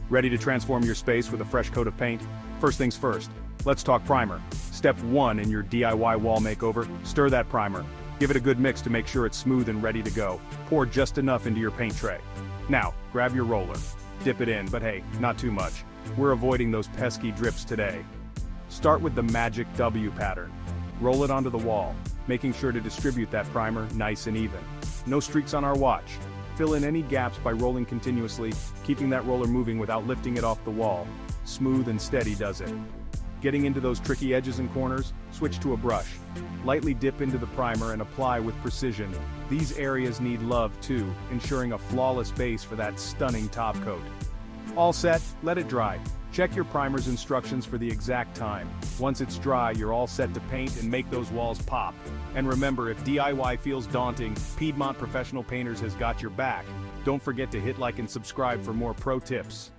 Ready to transform your space with a fresh coat of paint? First things first, let's talk primer. Step 1 in your DIY wall makeover, stir that primer. Give it a good mix to make sure it's smooth and ready to go. Pour just enough into your paint tray. Now, grab your roller. Dip it in, but hey, not too much. We're avoiding those pesky drips today. Start with the magic W pattern. Roll it onto the wall, making sure to distribute that primer nice and even. No streaks on our watch. Fill in any gaps by rolling continuously, keeping that roller moving without lifting it off the wall. Smooth and steady does it. Getting into those tricky edges and corners, switch to a brush. Lightly dip into the primer and apply with precision. These areas need love too, ensuring a flawless base for that stunning top coat. All set, let it dry. Check your primer's instructions for the exact time. Once it's dry, you're all set to paint and make those walls pop. And remember, if DIY feels daunting, Piedmont Professional Painters has got your back. Don't forget to hit like and subscribe for more pro tips.